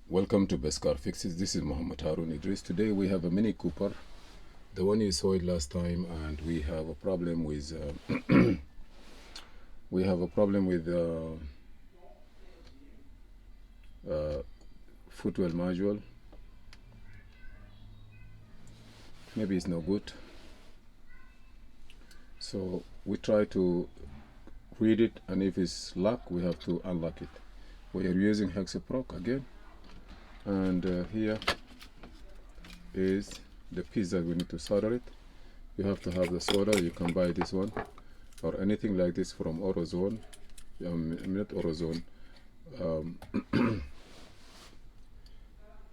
Welcome to Best Car Fixes. This is Muhammad Harun Idris. Today we have a Mini Cooper, the one you saw it last time, and we have a problem with Footwell module. Maybe it's no good. So we try to read it, and if it's locked, we have to unlock it. We are using hexaproc again, and here is the piece that we need to solder it. You have to have the solder. You can buy this one or anything like this from AutoZone. Not AutoZone.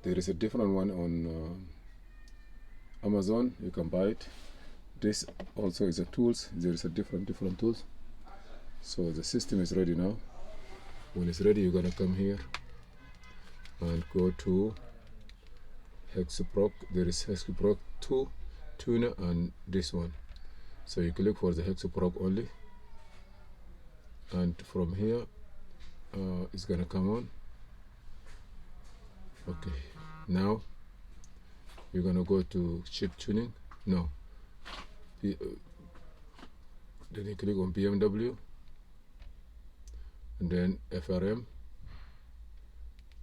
There is a different one on Amazon. You can buy it. This also is a tools. There is a different tools. So the system is ready now. When it's ready, you're gonna come here and go to hexaproc. There is hexaproc 2 tuner and this one. So you click for the hexaproc only, and from here it's gonna come on. Okay, now you're gonna go to chip tuning. No, then you click on BMW and then FRM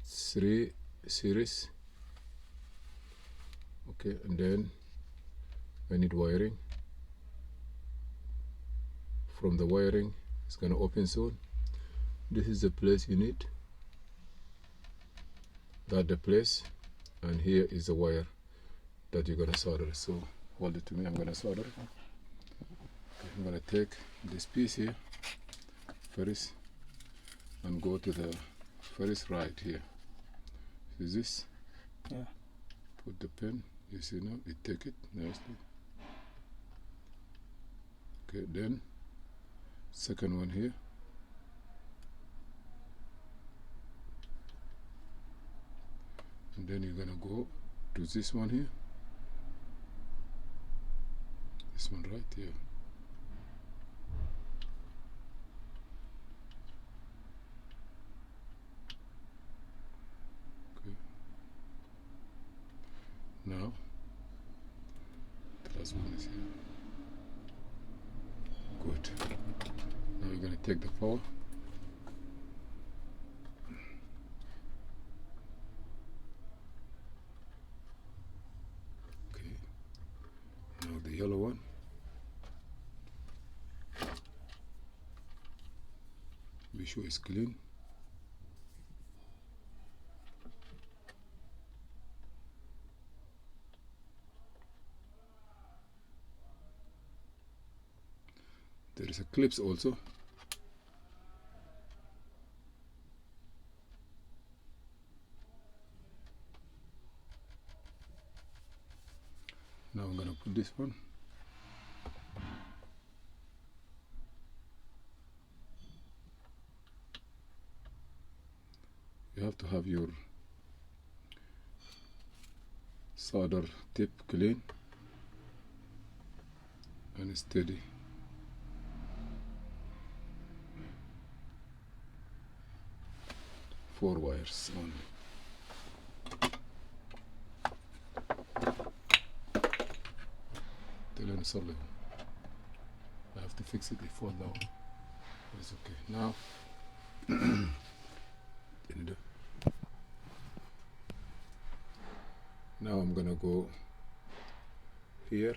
3 series. Okay, and then I need wiring. From the wiring, it's gonna open soon. This is the place you need. That's the place, and here is the wire that you're gonna solder. So hold it to me. I'm gonna solder it. Okay, I'm gonna take this piece here first and go to the first right here. See this? Yeah. Put the pen. You see now? You take it nicely. Okay, then second one here. And then you're gonna go to this one here. This one right here. Okay. Now the last one is here. Good. Now you're gonna take the power. Okay. Now the yellow one. Be sure it's clean. There is a clips also. Now I'm gonna put this one. You have to have your solder tip clean and steady. Four wires only. I have to fix it before now. It's okay. Now now I'm gonna go here.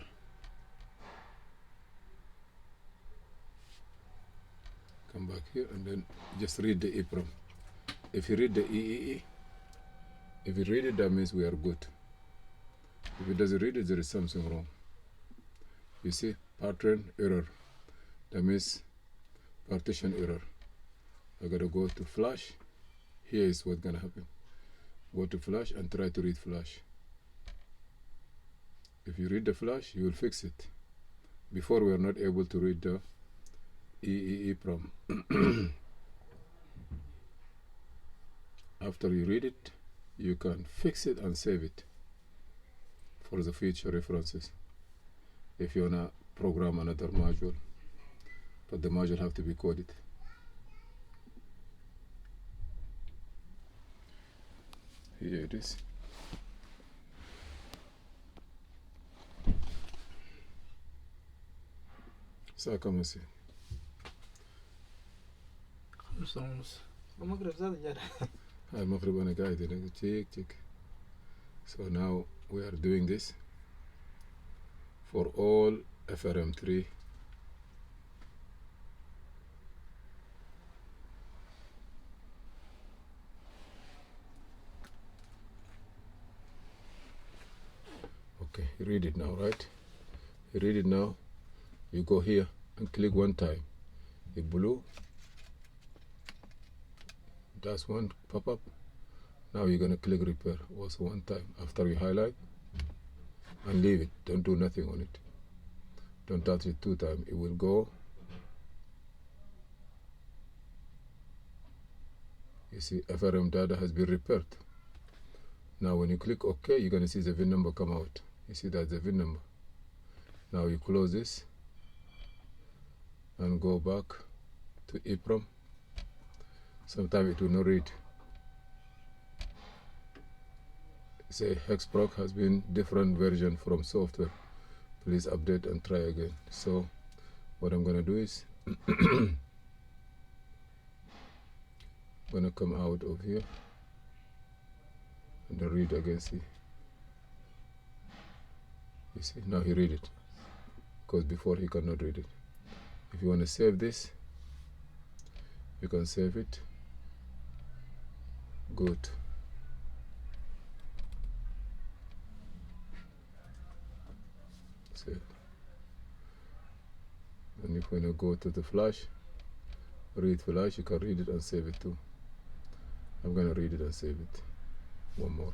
Come back here and then just read the EEPROM. If you read the EEE, if you read it, that means we are good. If it doesn't read it, there is something wrong. You see, pattern error. That means partition error. I gotta go to flash. Here is what's gonna happen. Go to flash and try to read flash. If you read the flash, you will fix it. Before we are not able to read the EEPROM. After you read it, you can fix it and save it for the future references. If you wanna program another module, but the module have to be coded. Here it is. ساعة مسي خمسة ونص المغرب زاد جانا. المغرب أنا قاعد هنا تيك. So now we are doing this for all FRM3 okay, you read it now, right? You read it now, you go here and click one time, it blue, that's one pop-up. Now you're gonna click repair also one time after you highlight and leave it, don't do nothing on it, don't touch it 2 times, it will go. You see FRM data has been repaired. Now when you click OK, you're gonna see the VIN number come out. You see that's the VIN number. Now you close this and go back to EEPROM. Sometimes it will not read. Say Hexproc has been different version from software. Please update and try again. So what I'm gonna do is gonna come out of here and then read again. See, you see now he read it, because before he cannot read it. If you want to save this, you can save it. Good. Save. And if you want to go to the flash, read flash, you can read it and save it too. I'm gonna read it and save it. One more.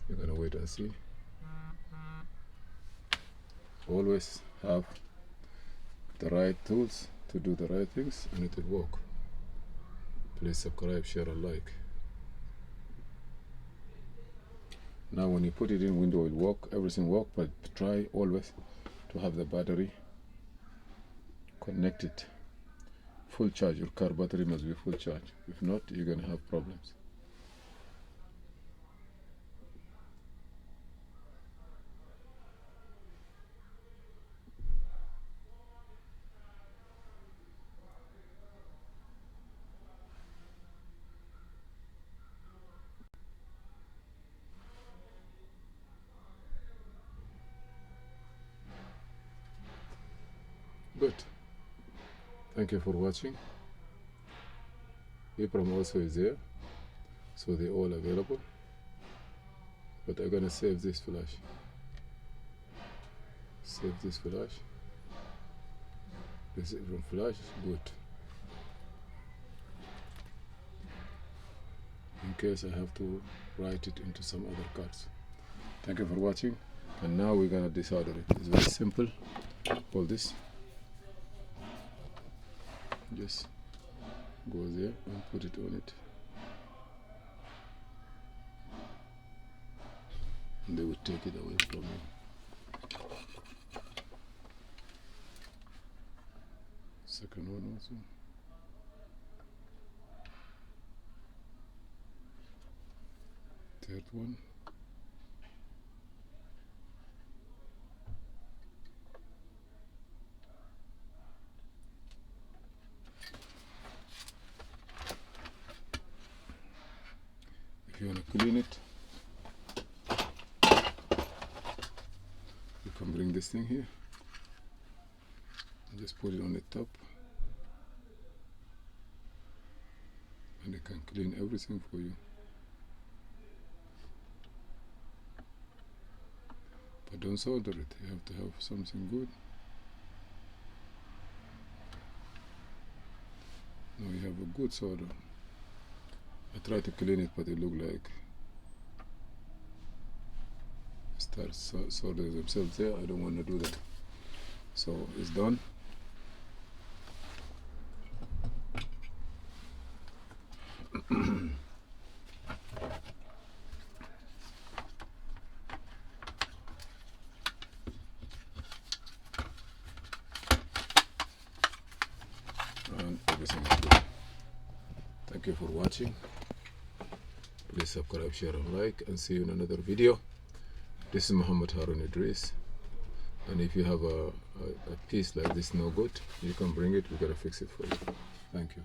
You're gonna wait and see. Always have the right tools to do the right things and it will work. Please subscribe, share and like. Now when you put it in window, it will work, everything work, but try always to have the battery connected. Full charge, your car battery must be full charge. If not, you're gonna have problems. Good. Thank you for watching. EEPROM also is there, so they're all available. But I'm gonna save this flash. Save this flash. This is from flash. Good. In case I have to write it into some other cards. Thank you for watching. And now we're gonna desolder it. It's very simple. All this. Just go there and put it on it. And they will take it away from you. Second one also. Third one. If you want to clean it, you can bring this thing here and just put it on the top, and it can clean everything for you. But don't solder it, you have to have something good. Now you have a good solder. I try to clean it, but it look like start soldering themselves there. I don't want to do that. So it's done. And everything is good. Thank you for watching. Please subscribe, share, and like, and see you in another video. This is Muhammad Harun Idris, and if you have a piece like this no good, you can bring it. We're gonna fix it for you. Thank you.